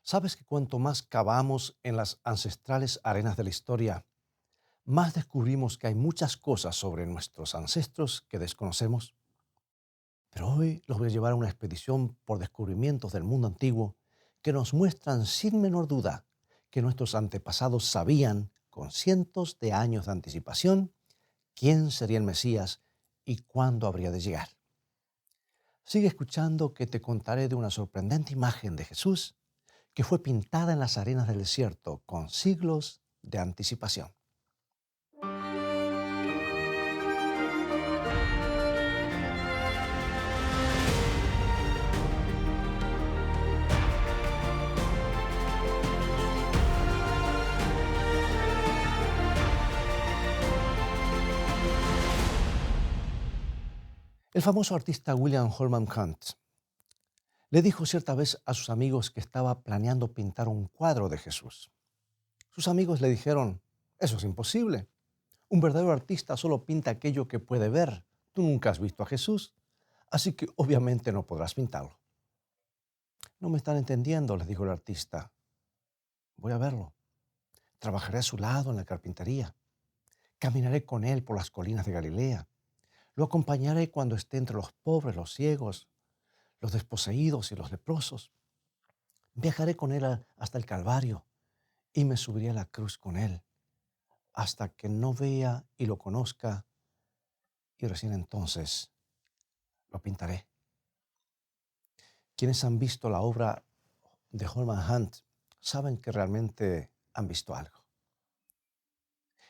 ¿Sabes que cuanto más cavamos en las ancestrales arenas de la historia, más descubrimos que hay muchas cosas sobre nuestros ancestros que desconocemos? Pero hoy los voy a llevar a una expedición por descubrimientos del mundo antiguo que nos muestran sin menor duda que nuestros antepasados sabían, con cientos de años de anticipación, quién sería el Mesías y cuándo habría de llegar. Sigue escuchando que te contaré de una sorprendente imagen de Jesús que fue pintada en las arenas del desierto con siglos de anticipación. El famoso artista William Holman Hunt le dijo cierta vez a sus amigos que estaba planeando pintar un cuadro de Jesús. Sus amigos le dijeron: eso es imposible. Un verdadero artista solo pinta aquello que puede ver. Tú nunca has visto a Jesús, así que obviamente no podrás pintarlo. No me están entendiendo, les dijo el artista. Voy a verlo. Trabajaré a su lado en la carpintería. Caminaré con él por las colinas de Galilea. Lo acompañaré cuando esté entre los pobres, los ciegos, los desposeídos y los leprosos. Viajaré con él hasta el Calvario y me subiré a la cruz con él hasta que no vea y lo conozca, y recién entonces lo pintaré. Quienes han visto la obra de Holman Hunt saben que realmente han visto algo.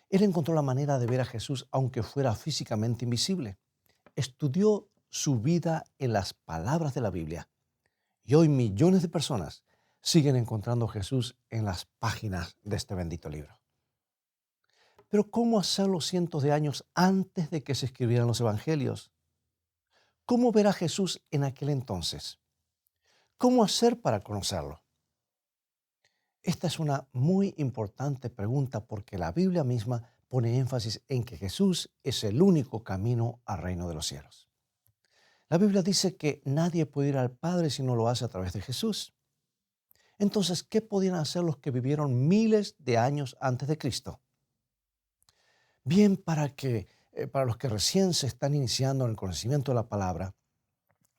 Él encontró la manera de ver a Jesús aunque fuera físicamente invisible. Estudió su vida en las palabras de la Biblia y hoy millones de personas siguen encontrando a Jesús en las páginas de este bendito libro. Pero ¿cómo hacerlo cientos de años antes de que se escribieran los evangelios? ¿Cómo ver a Jesús en aquel entonces? ¿Cómo hacer para conocerlo? Esta es una muy importante pregunta porque la Biblia misma pone énfasis en que Jesús es el único camino al reino de los cielos. La Biblia dice que nadie puede ir al Padre si no lo hace a través de Jesús. Entonces, ¿qué podían hacer los que vivieron miles de años antes de Cristo? Bien, para los que recién se están iniciando en el conocimiento de la palabra,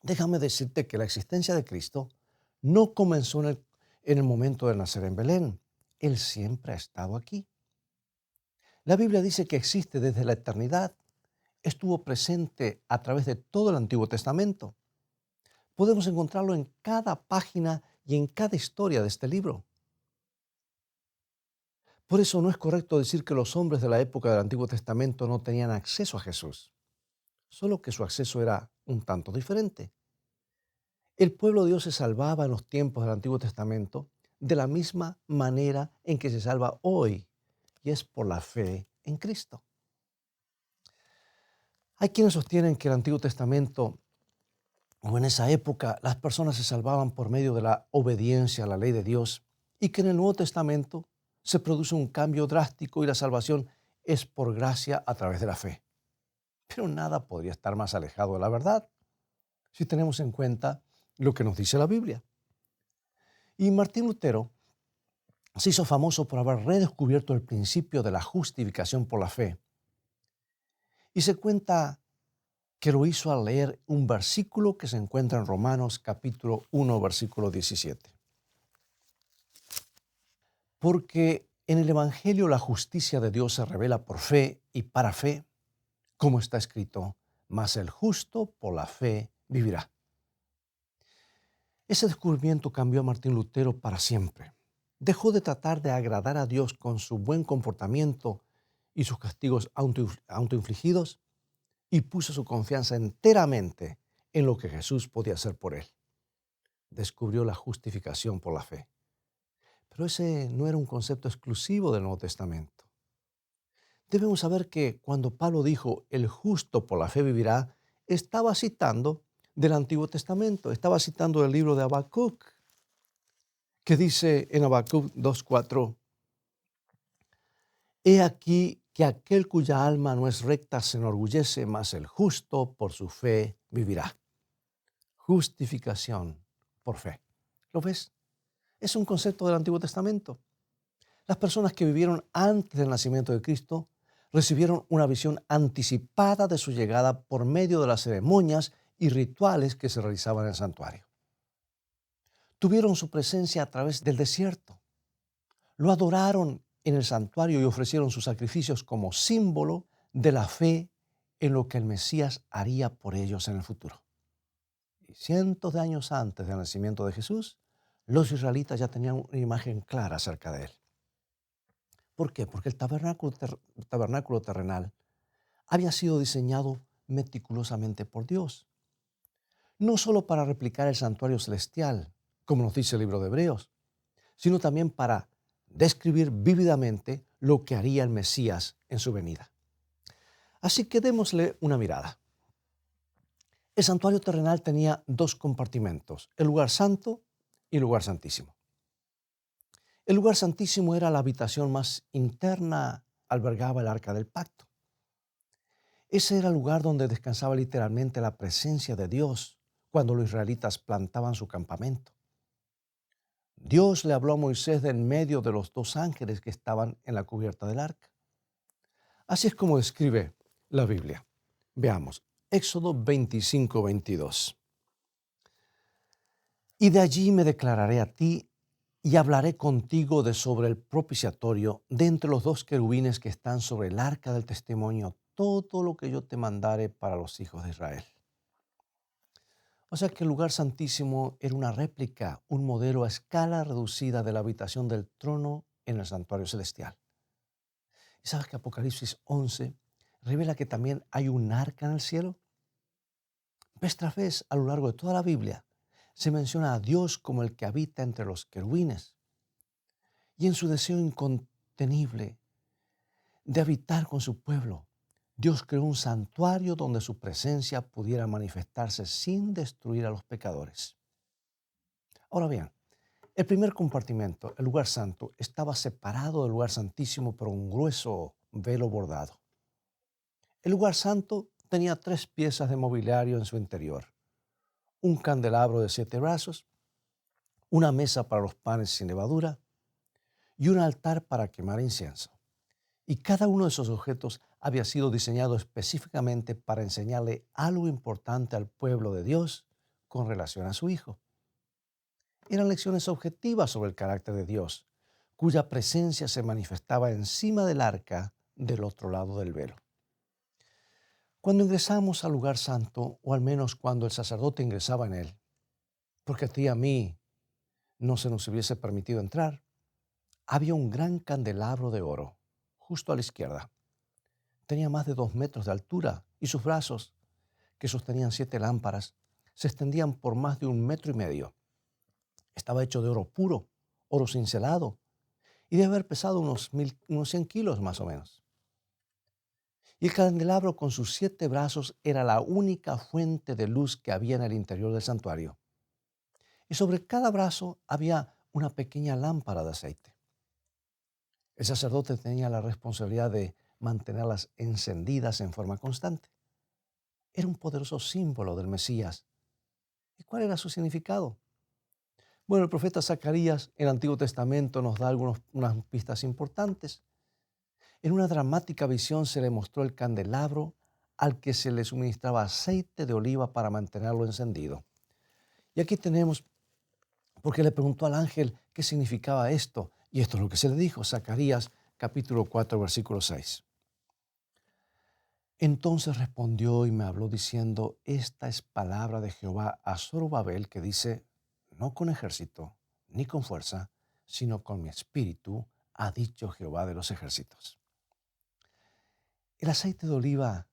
déjame decirte que la existencia de Cristo no comenzó en el momento de nacer en Belén. Él siempre ha estado aquí. La Biblia dice que existe desde la eternidad. Estuvo presente a través de todo el Antiguo Testamento. Podemos encontrarlo en cada página y en cada historia de este libro. Por eso no es correcto decir que los hombres de la época del Antiguo Testamento no tenían acceso a Jesús, solo que su acceso era un tanto diferente. El pueblo de Dios se salvaba en los tiempos del Antiguo Testamento de la misma manera en que se salva hoy, y es por la fe en Cristo. Hay quienes sostienen que el Antiguo Testamento o en esa época las personas se salvaban por medio de la obediencia a la ley de Dios y que en el Nuevo Testamento se produce un cambio drástico y la salvación es por gracia a través de la fe. Pero nada podría estar más alejado de la verdad si tenemos en cuenta lo que nos dice la Biblia. Y Martín Lutero se hizo famoso por haber redescubierto el principio de la justificación por la fe. Y se cuenta que lo hizo al leer un versículo que se encuentra en Romanos capítulo 1, versículo 17. Porque en el Evangelio la justicia de Dios se revela por fe y para fe, como está escrito: mas el justo por la fe vivirá. Ese descubrimiento cambió a Martín Lutero para siempre. Dejó de tratar de agradar a Dios con su buen comportamiento y sus castigos autoinfligidos y puso su confianza enteramente en lo que Jesús podía hacer por él. Descubrió la justificación por la fe. Pero ese no era un concepto exclusivo del Nuevo Testamento. Debemos saber que cuando Pablo dijo el justo por la fe vivirá, estaba citando del Antiguo Testamento, estaba citando del libro de Habacuc, que dice en Habacuc 2:4: he aquí que aquel cuya alma no es recta se enorgullece, mas el justo por su fe vivirá. Justificación por fe. ¿Lo ves? Es un concepto del Antiguo Testamento. Las personas que vivieron antes del nacimiento de Cristo recibieron una visión anticipada de su llegada por medio de las ceremonias y rituales que se realizaban en el santuario. Tuvieron su presencia a través del desierto. Lo adoraron en el santuario y ofrecieron sus sacrificios como símbolo de la fe en lo que el Mesías haría por ellos en el futuro. Y cientos de años antes del nacimiento de Jesús, los israelitas ya tenían una imagen clara acerca de él. ¿Por qué? Porque el tabernáculo terrenal había sido diseñado meticulosamente por Dios, no solo para replicar el santuario celestial, como nos dice el libro de Hebreos, sino también para describir vívidamente lo que haría el Mesías en su venida. Así que démosle una mirada. El santuario terrenal tenía dos compartimentos, el lugar santo y el lugar santísimo. El lugar santísimo era la habitación más interna, albergaba el arca del pacto. Ese era el lugar donde descansaba literalmente la presencia de Dios cuando los israelitas plantaban su campamento. Dios le habló a Moisés de en medio de los dos ángeles que estaban en la cubierta del arca. Así es como describe la Biblia. Veamos, Éxodo 25:22. Y de allí me declararé a ti y hablaré contigo de sobre el propiciatorio de entre los dos querubines que están sobre el arca del testimonio, todo lo que yo te mandare para los hijos de Israel. O sea que el lugar santísimo era una réplica, un modelo a escala reducida de la habitación del trono en el santuario celestial. ¿Y sabes que Apocalipsis 11 revela que también hay un arca en el cielo? Vez tras vez, a lo largo de toda la Biblia, se menciona a Dios como el que habita entre los querubines. Y en su deseo incontenible de habitar con su pueblo, Dios creó un santuario donde su presencia pudiera manifestarse sin destruir a los pecadores. Ahora bien, el primer compartimento, el lugar santo, estaba separado del lugar santísimo por un grueso velo bordado. El lugar santo tenía 3 piezas de mobiliario en su interior: un candelabro de 7 brazos, una mesa para los panes sin levadura y un altar para quemar incienso. Y cada uno de esos objetos había sido diseñado específicamente para enseñarle algo importante al pueblo de Dios con relación a su Hijo. Eran lecciones objetivas sobre el carácter de Dios, cuya presencia se manifestaba encima del arca del otro lado del velo. Cuando ingresamos al lugar santo, o al menos cuando el sacerdote ingresaba en él, porque a ti y a mí no se nos hubiese permitido entrar, había un gran candelabro de oro justo a la izquierda. Tenía más de 2 metros de altura y sus brazos, que sostenían 7 lámparas, se extendían por más de 1,5 metros. Estaba hecho de oro puro, oro cincelado, y debe haber pesado unos 100 kilos más o menos. Y el candelabro con sus 7 brazos era la única fuente de luz que había en el interior del santuario. Y sobre cada brazo había una pequeña lámpara de aceite. El sacerdote tenía la responsabilidad de mantenerlas encendidas en forma constante. Era un poderoso símbolo del Mesías. ¿Y cuál era su significado? Bueno, el profeta Zacarías en el Antiguo Testamento nos da unas pistas importantes. En una dramática visión se le mostró el candelabro al que se le suministraba aceite de oliva para mantenerlo encendido. Y aquí tenemos, porque le preguntó al ángel qué significaba esto. Y esto es lo que se le dijo, Zacarías capítulo 4, versículo 6. Entonces respondió y me habló diciendo: esta es palabra de Jehová a Zorobabel, que dice: no con ejército ni con fuerza, sino con mi espíritu, ha dicho Jehová de los ejércitos. El aceite de oliva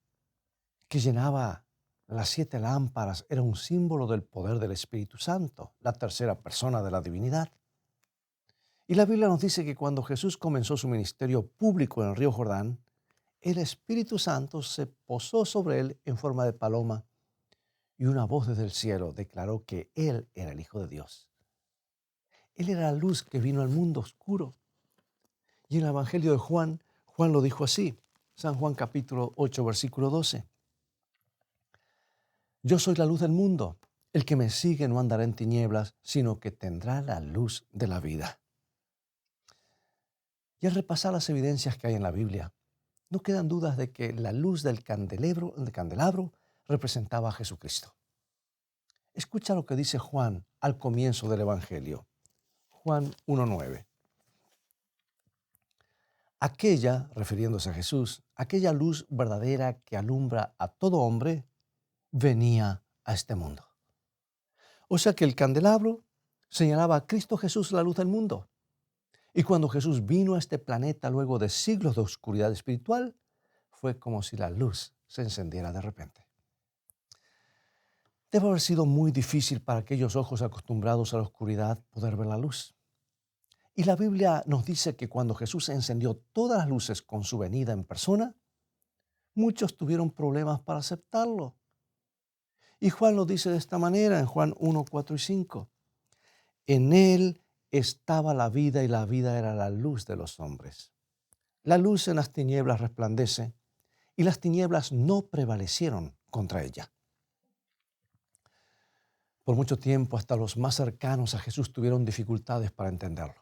que llenaba las 7 lámparas era un símbolo del poder del Espíritu Santo, la tercera persona de la divinidad. Y la Biblia nos dice que cuando Jesús comenzó su ministerio público en el río Jordán, el Espíritu Santo se posó sobre él en forma de paloma y una voz desde el cielo declaró que él era el Hijo de Dios. Él era la luz que vino al mundo oscuro. Y en el Evangelio de Juan, Juan lo dijo así, San Juan capítulo 8, versículo 12. Yo soy la luz del mundo. El que me sigue no andará en tinieblas, sino que tendrá la luz de la vida. Y al repasar las evidencias que hay en la Biblia, no quedan dudas de que la luz del candelabro representaba a Jesucristo. Escucha lo que dice Juan al comienzo del Evangelio. Juan 1:9. Aquella, refiriéndose a Jesús, aquella luz verdadera que alumbra a todo hombre, venía a este mundo. O sea que el candelabro señalaba a Cristo Jesús, la luz del mundo. Y cuando Jesús vino a este planeta luego de siglos de oscuridad espiritual, fue como si la luz se encendiera de repente. Debe haber sido muy difícil para aquellos ojos acostumbrados a la oscuridad poder ver la luz. Y la Biblia nos dice que cuando Jesús encendió todas las luces con su venida en persona, muchos tuvieron problemas para aceptarlo. Y Juan lo dice de esta manera en Juan 1, 4 y 5. En él estaba la vida y la vida era la luz de los hombres. La luz en las tinieblas resplandece y las tinieblas no prevalecieron contra ella. Por mucho tiempo, hasta los más cercanos a Jesús tuvieron dificultades para entenderlo.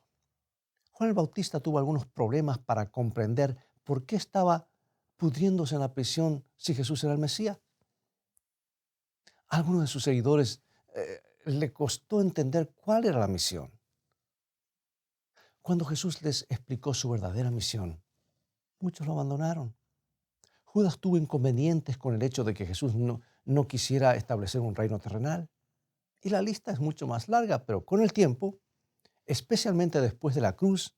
Juan el Bautista tuvo algunos problemas para comprender por qué estaba pudriéndose en la prisión si Jesús era el Mesías. A algunos de sus seguidores le costó entender cuál era la misión. Cuando Jesús les explicó su verdadera misión, muchos lo abandonaron. Judas tuvo inconvenientes con el hecho de que Jesús no quisiera establecer un reino terrenal. Y la lista es mucho más larga, pero con el tiempo, especialmente después de la cruz,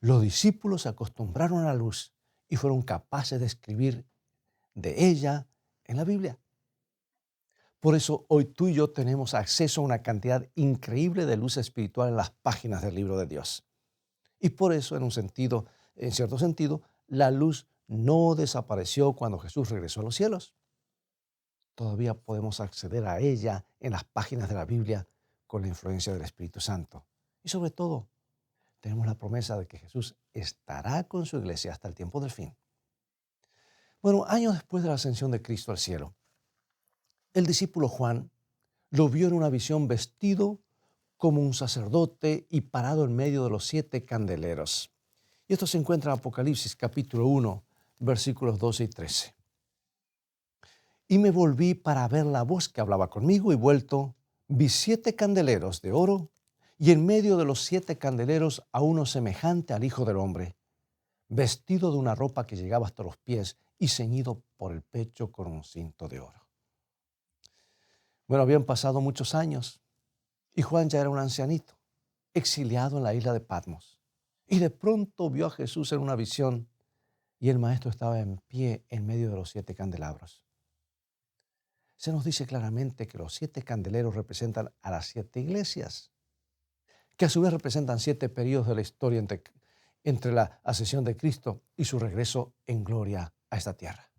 los discípulos se acostumbraron a la luz y fueron capaces de escribir de ella en la Biblia. Por eso hoy tú y yo tenemos acceso a una cantidad increíble de luz espiritual en las páginas del libro de Dios. Y por eso, en cierto sentido, la luz no desapareció cuando Jesús regresó a los cielos. Todavía podemos acceder a ella en las páginas de la Biblia con la influencia del Espíritu Santo. Y sobre todo, tenemos la promesa de que Jesús estará con su iglesia hasta el tiempo del fin. Bueno, años después de la ascensión de Cristo al cielo, el discípulo Juan lo vio en una visión vestido como un sacerdote y parado en medio de los 7 candeleros. Y esto se encuentra en Apocalipsis capítulo 1, versículos 12 y 13. Y me volví para ver la voz que hablaba conmigo y vuelto, vi 7 candeleros de oro y en medio de los 7 candeleros a uno semejante al Hijo del Hombre, vestido de una ropa que llegaba hasta los pies y ceñido por el pecho con un cinto de oro. Bueno, habían pasado muchos años y Juan ya era un ancianito, exiliado en la isla de Patmos. Y de pronto vio a Jesús en una visión y el Maestro estaba en pie en medio de los 7 candelabros. Se nos dice claramente que los 7 candeleros representan a las 7 iglesias, que a su vez representan 7 periodos de la historia entre la ascensión de Cristo y su regreso en gloria a esta tierra.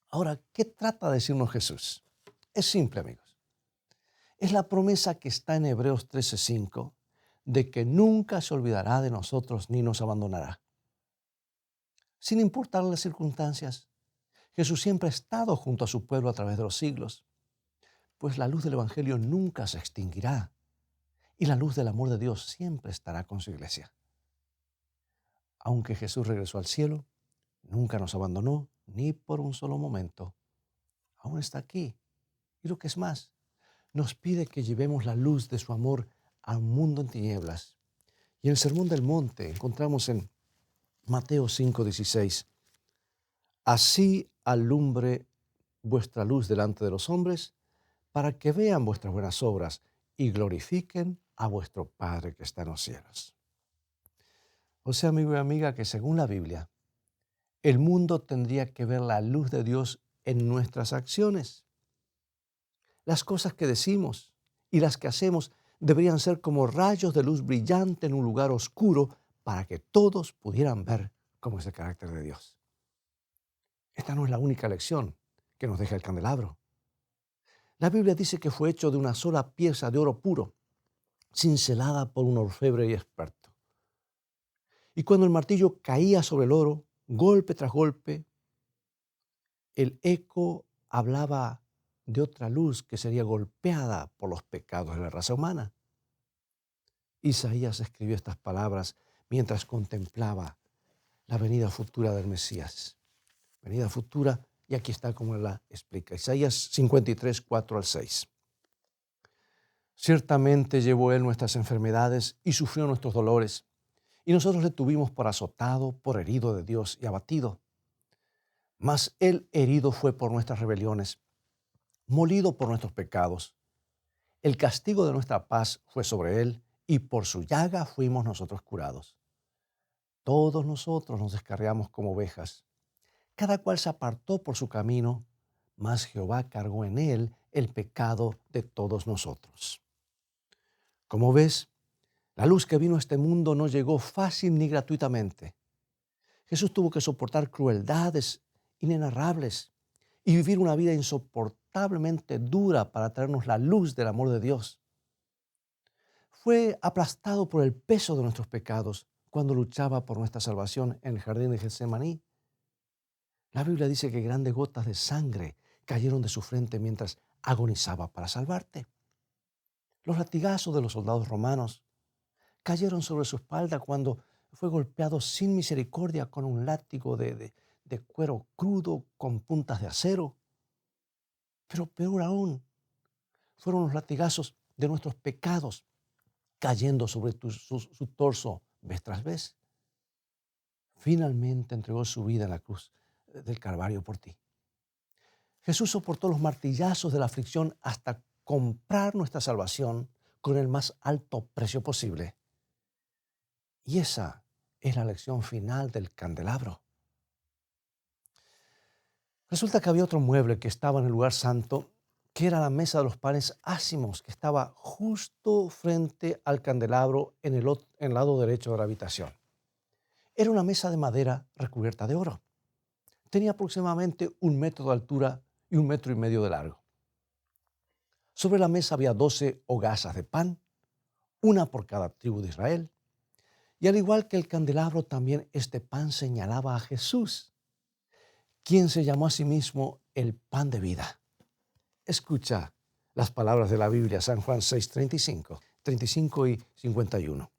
Ahora, ¿qué trata de decirnos Jesús? Es simple, amigos. Es la promesa que está en Hebreos 13:5 de que nunca se olvidará de nosotros ni nos abandonará. Sin importar las circunstancias, Jesús siempre ha estado junto a su pueblo a través de los siglos, pues la luz del Evangelio nunca se extinguirá y la luz del amor de Dios siempre estará con su iglesia. Aunque Jesús regresó al cielo, nunca nos abandonó ni por un solo momento. Aún está aquí. Y lo que es más, nos pide que llevemos la luz de su amor a un mundo en tinieblas. Y en el Sermón del Monte encontramos en Mateo 5:16, así alumbre vuestra luz delante de los hombres, para que vean vuestras buenas obras y glorifiquen a vuestro Padre que está en los cielos. O sea, amigo y amiga, que según la Biblia, el mundo tendría que ver la luz de Dios en nuestras acciones. Las cosas que decimos y las que hacemos deberían ser como rayos de luz brillante en un lugar oscuro para que todos pudieran ver cómo es el carácter de Dios. Esta no es la única lección que nos deja el candelabro. La Biblia dice que fue hecho de una sola pieza de oro puro, cincelada por un orfebre y experto. Y cuando el martillo caía sobre el oro, golpe tras golpe, el eco hablaba de otra luz que sería golpeada por los pecados de la raza humana. Isaías escribió estas palabras mientras contemplaba la venida futura del Mesías. Venida futura, y aquí está como la explica. Isaías 53, 4 al 6. Ciertamente llevó él nuestras enfermedades y sufrió nuestros dolores, y nosotros le tuvimos por azotado, por herido de Dios y abatido. Mas él herido fue por nuestras rebeliones, molido por nuestros pecados. El castigo de nuestra paz fue sobre él, y por su llaga fuimos nosotros curados. Todos nosotros nos descarriamos como ovejas. Cada cual se apartó por su camino, mas Jehová cargó en él el pecado de todos nosotros. Como ves, la luz que vino a este mundo no llegó fácil ni gratuitamente. Jesús tuvo que soportar crueldades inenarrables y vivir una vida insoportablemente dura para traernos la luz del amor de Dios. Fue aplastado por el peso de nuestros pecados cuando luchaba por nuestra salvación en el jardín de Getsemaní. La Biblia dice que grandes gotas de sangre cayeron de su frente mientras agonizaba para salvarte. Los latigazos de los soldados romanos cayeron sobre su espalda cuando fue golpeado sin misericordia con un látigo de cuero crudo con puntas de acero. Pero peor aún, fueron los latigazos de nuestros pecados cayendo sobre su torso vez tras vez. Finalmente entregó su vida en la cruz del Calvario por ti. Jesús soportó los martillazos de la aflicción hasta comprar nuestra salvación con el más alto precio posible. Y esa es la lección final del candelabro. Resulta que había otro mueble que estaba en el lugar santo, que era la mesa de los panes ácimos, que estaba justo frente al candelabro en el lado derecho de la habitación. Era una mesa de madera recubierta de oro. Tenía aproximadamente 1 metro de altura y 1,5 metros de largo. Sobre la mesa había 12 hogazas de pan, una por cada tribu de Israel. Y al igual que el candelabro, también este pan señalaba a Jesús, quien se llamó a sí mismo el pan de vida. Escucha las palabras de la Biblia, San Juan 6, 35 y 51.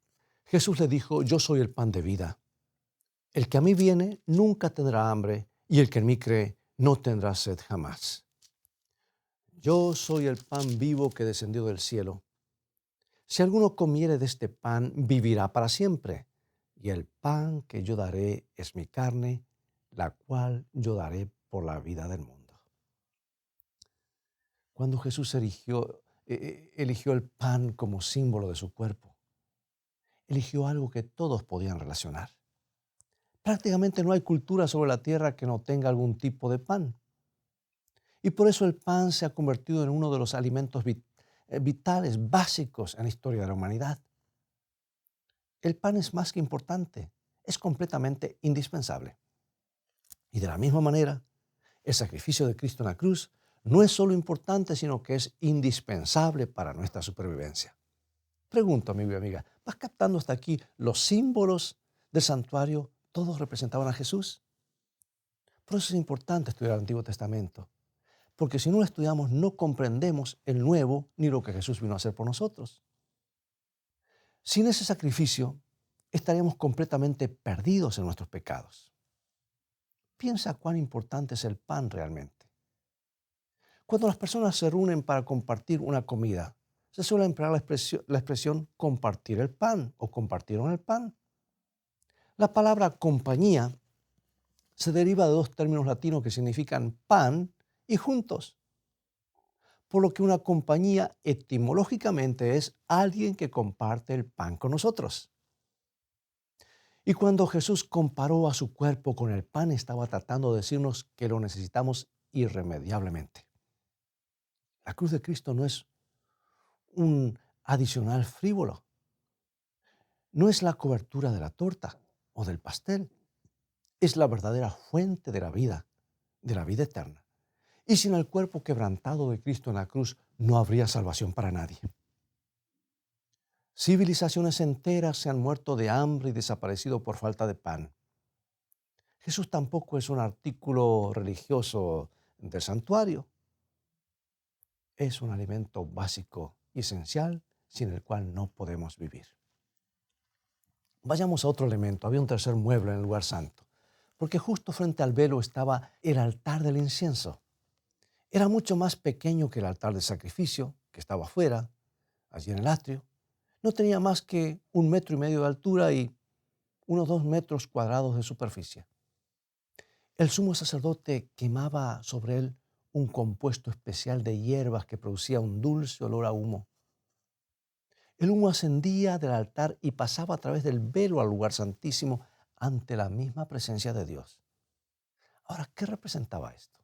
Jesús le dijo: yo soy el pan de vida. El que a mí viene nunca tendrá hambre, y el que en mí cree no tendrá sed jamás. Yo soy el pan vivo que descendió del cielo. Si alguno comiere de este pan, vivirá para siempre. Y el pan que yo daré es mi carne, la cual yo daré por la vida del mundo. Cuando Jesús eligió el pan como símbolo de su cuerpo, eligió algo que todos podían relacionar. Prácticamente no hay cultura sobre la tierra que no tenga algún tipo de pan. Y por eso el pan se ha convertido en uno de los alimentos vitales, básicos en la historia de la humanidad. El pan es más que importante, es completamente indispensable. Y de la misma manera, el sacrificio de Cristo en la cruz no es solo importante, sino que es indispensable para nuestra supervivencia. Pregunto, amigo y amiga, ¿vas captando hasta aquí los símbolos del santuario? ¿Todos representaban a Jesús? Por eso es importante estudiar el Antiguo Testamento, porque si no lo estudiamos no comprendemos el Nuevo ni lo que Jesús vino a hacer por nosotros. Sin ese sacrificio estaríamos completamente perdidos en nuestros pecados. Piensa cuán importante es el pan realmente. Cuando las personas se reúnen para compartir una comida, se suele emplear la expresión compartir el pan o compartieron el pan. La palabra compañía se deriva de 2 términos latinos que significan pan y juntos. Por lo que una compañía etimológicamente es alguien que comparte el pan con nosotros. Y cuando Jesús comparó a su cuerpo con el pan, estaba tratando de decirnos que lo necesitamos irremediablemente. La cruz de Cristo no es un adicional frívolo. No es la cobertura de la torta o del pastel. Es la verdadera fuente de la vida eterna. Y sin el cuerpo quebrantado de Cristo en la cruz, no habría salvación para nadie. Civilizaciones enteras se han muerto de hambre y desaparecido por falta de pan. Jesús tampoco es un artículo religioso del santuario. Es un alimento básico y esencial sin el cual no podemos vivir. Vayamos a otro elemento. Había un tercer mueble en el lugar santo, porque justo frente al velo estaba el altar del incienso. Era mucho más pequeño que el altar de sacrificio, que estaba afuera, allí en el atrio. No tenía más que 1,5 metros de altura y unos 2 metros cuadrados de superficie. El sumo sacerdote quemaba sobre él un compuesto especial de hierbas que producía un dulce olor a humo. El humo ascendía del altar y pasaba a través del velo al lugar santísimo ante la misma presencia de Dios. Ahora, ¿qué representaba esto?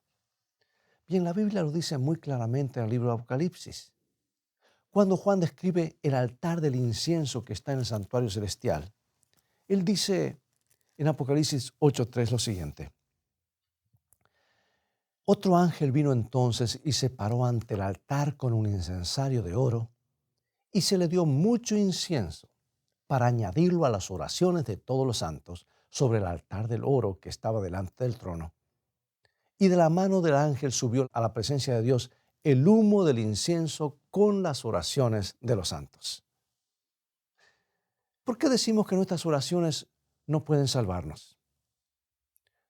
Bien, la Biblia lo dice muy claramente en el libro de Apocalipsis. Cuando Juan describe el altar del incienso que está en el santuario celestial, él dice en Apocalipsis 8:3 lo siguiente: otro ángel vino entonces y se paró ante el altar con un incensario de oro, y se le dio mucho incienso para añadirlo a las oraciones de todos los santos sobre el altar del oro que estaba delante del trono. Y de la mano del ángel subió a la presencia de Dios el humo del incienso con las oraciones de los santos. ¿Por qué decimos que nuestras oraciones no pueden salvarnos?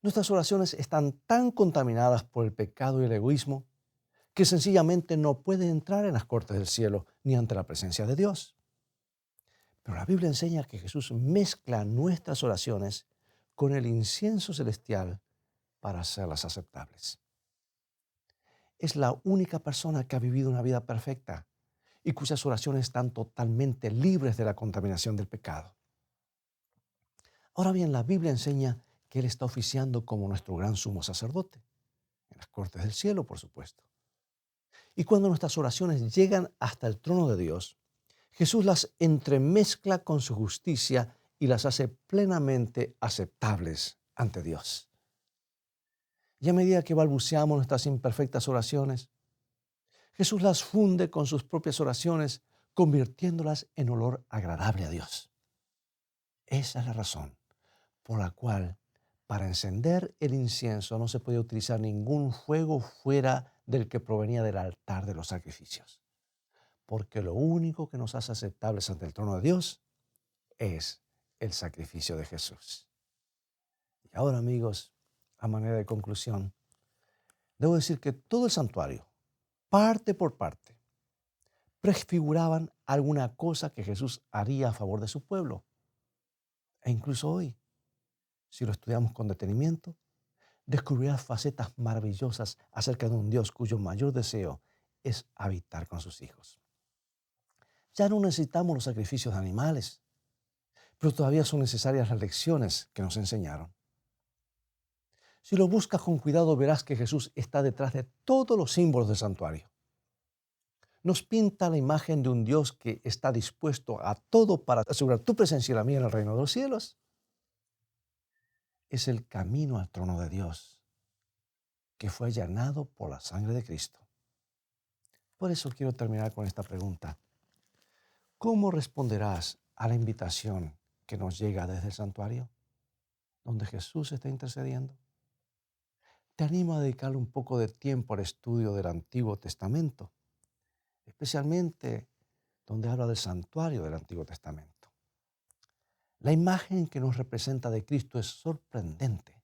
Nuestras oraciones están tan contaminadas por el pecado y el egoísmo que sencillamente no pueden entrar en las cortes del cielo ni ante la presencia de Dios. Pero la Biblia enseña que Jesús mezcla nuestras oraciones con el incienso celestial para hacerlas aceptables. Es la única persona que ha vivido una vida perfecta y cuyas oraciones están totalmente libres de la contaminación del pecado. Ahora bien, la Biblia enseña que Él está oficiando como nuestro gran sumo sacerdote, en las cortes del cielo, por supuesto. Y cuando nuestras oraciones llegan hasta el trono de Dios, Jesús las entremezcla con su justicia y las hace plenamente aceptables ante Dios. Y a medida que balbuceamos nuestras imperfectas oraciones, Jesús las funde con sus propias oraciones, convirtiéndolas en olor agradable a Dios. Esa es la razón por la cual para encender el incienso no se podía utilizar ningún fuego fuera del que provenía del altar de los sacrificios. Porque lo único que nos hace aceptables ante el trono de Dios es el sacrificio de Jesús. Y ahora, amigos, a manera de conclusión, debo decir que todo el santuario, parte por parte, prefiguraban alguna cosa que Jesús haría a favor de su pueblo. E incluso hoy, si lo estudiamos con detenimiento, descubrirás facetas maravillosas acerca de un Dios cuyo mayor deseo es habitar con sus hijos. Ya no necesitamos los sacrificios de animales, pero todavía son necesarias las lecciones que nos enseñaron. Si lo buscas con cuidado, verás que Jesús está detrás de todos los símbolos del santuario. Nos pinta la imagen de un Dios que está dispuesto a todo para asegurar tu presencia y la mía en el reino de los cielos. Es el camino al trono de Dios que fue allanado por la sangre de Cristo. Por eso quiero terminar con esta pregunta. ¿Cómo responderás a la invitación que nos llega desde el santuario, donde Jesús está intercediendo? Te animo a dedicarle un poco de tiempo al estudio del Antiguo Testamento, especialmente donde habla del santuario del Antiguo Testamento. La imagen que nos representa de Cristo es sorprendente.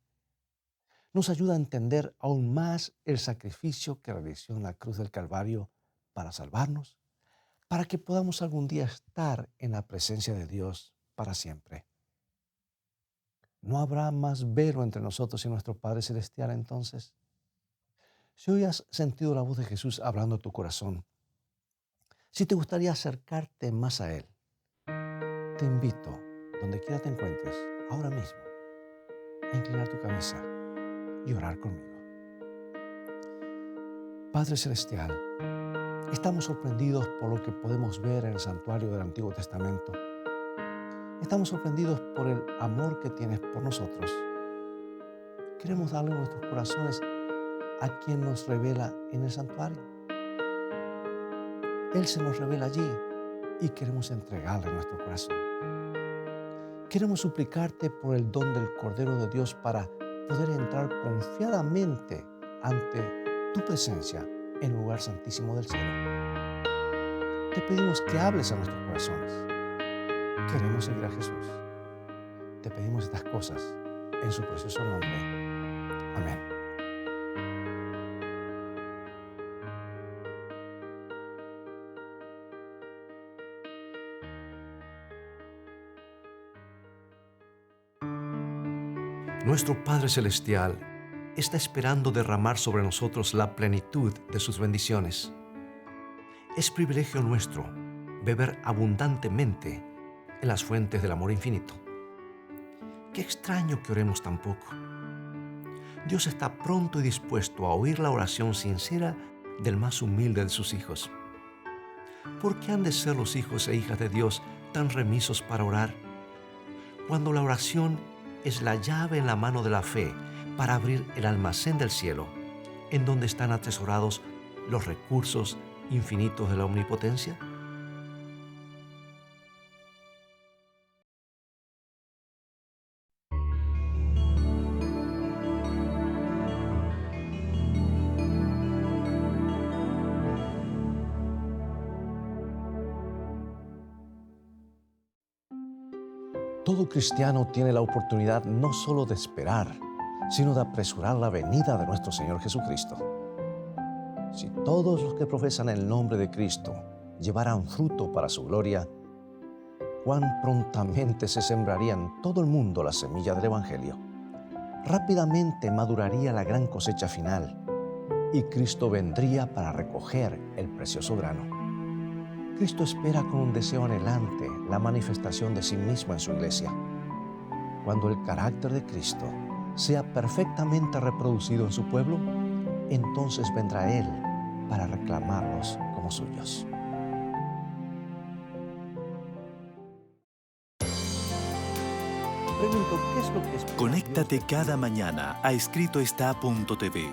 Nos ayuda a entender aún más el sacrificio que realizó en la cruz del Calvario para salvarnos, para que podamos algún día estar en la presencia de Dios para siempre. ¿No habrá más velo entre nosotros y nuestro Padre Celestial entonces? Si hoy has sentido la voz de Jesús hablando a tu corazón, si te gustaría acercarte más a Él, te invito, donde quiera te encuentres, ahora mismo, a inclinar tu cabeza y orar conmigo. Padre Celestial, estamos sorprendidos por lo que podemos ver en el santuario del Antiguo Testamento. Estamos sorprendidos por el amor que tienes por nosotros. Queremos darle nuestros corazones a quien nos revela en el santuario. Él se nos revela allí y queremos entregarle nuestro corazón. Queremos suplicarte por el don del Cordero de Dios para poder entrar confiadamente ante tu presencia en el lugar santísimo del cielo. Te pedimos que hables a nuestros corazones. Queremos seguir a Jesús. Te pedimos estas cosas en su precioso nombre. Amén. Nuestro Padre Celestial está esperando derramar sobre nosotros la plenitud de sus bendiciones. Es privilegio nuestro beber abundantemente en las fuentes del amor infinito. Qué extraño que oremos tan poco. Dios está pronto y dispuesto a oír la oración sincera del más humilde de sus hijos. ¿Por qué han de ser los hijos e hijas de Dios tan remisos para orar? Cuando la oración es la llave en la mano de la fe para abrir el almacén del cielo, en donde están atesorados los recursos infinitos de la omnipotencia. Todo cristiano tiene la oportunidad no solo de esperar, sino de apresurar la venida de nuestro Señor Jesucristo. Si todos los que profesan el nombre de Cristo llevaran fruto para su gloria, cuán prontamente se sembraría en todo el mundo la semilla del Evangelio. Rápidamente maduraría la gran cosecha final y Cristo vendría para recoger el precioso grano. Cristo espera con un deseo anhelante la manifestación de sí mismo en su iglesia. Cuando el carácter de Cristo sea perfectamente reproducido en su pueblo, entonces vendrá Él para reclamarlos como suyos. Pregunto, ¿qué es lo que espera Conéctate Dios? cada mañana a escritoestá.tv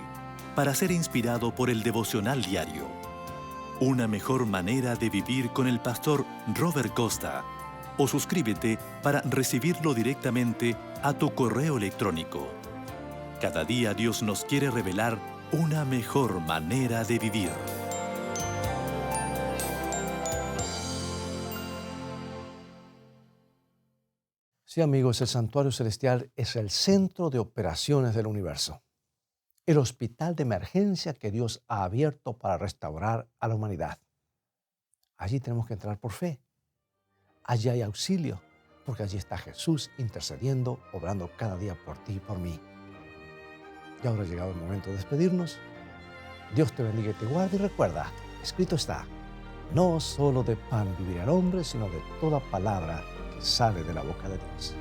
para ser inspirado por el devocional diario. Una mejor manera de vivir con el pastor Robert Costa. O suscríbete para recibirlo directamente a tu correo electrónico. Cada día Dios nos quiere revelar una mejor manera de vivir. Sí, amigos, el santuario celestial es el centro de operaciones del universo. El hospital de emergencia que Dios ha abierto para restaurar a la humanidad. Allí tenemos que entrar por fe. Allí hay auxilio, porque allí está Jesús intercediendo, obrando cada día por ti y por mí. Y ahora ha llegado el momento de despedirnos. Dios te bendiga y te guarde y recuerda, escrito está, no solo de pan vivirá el hombre, sino de toda palabra que sale de la boca de Dios.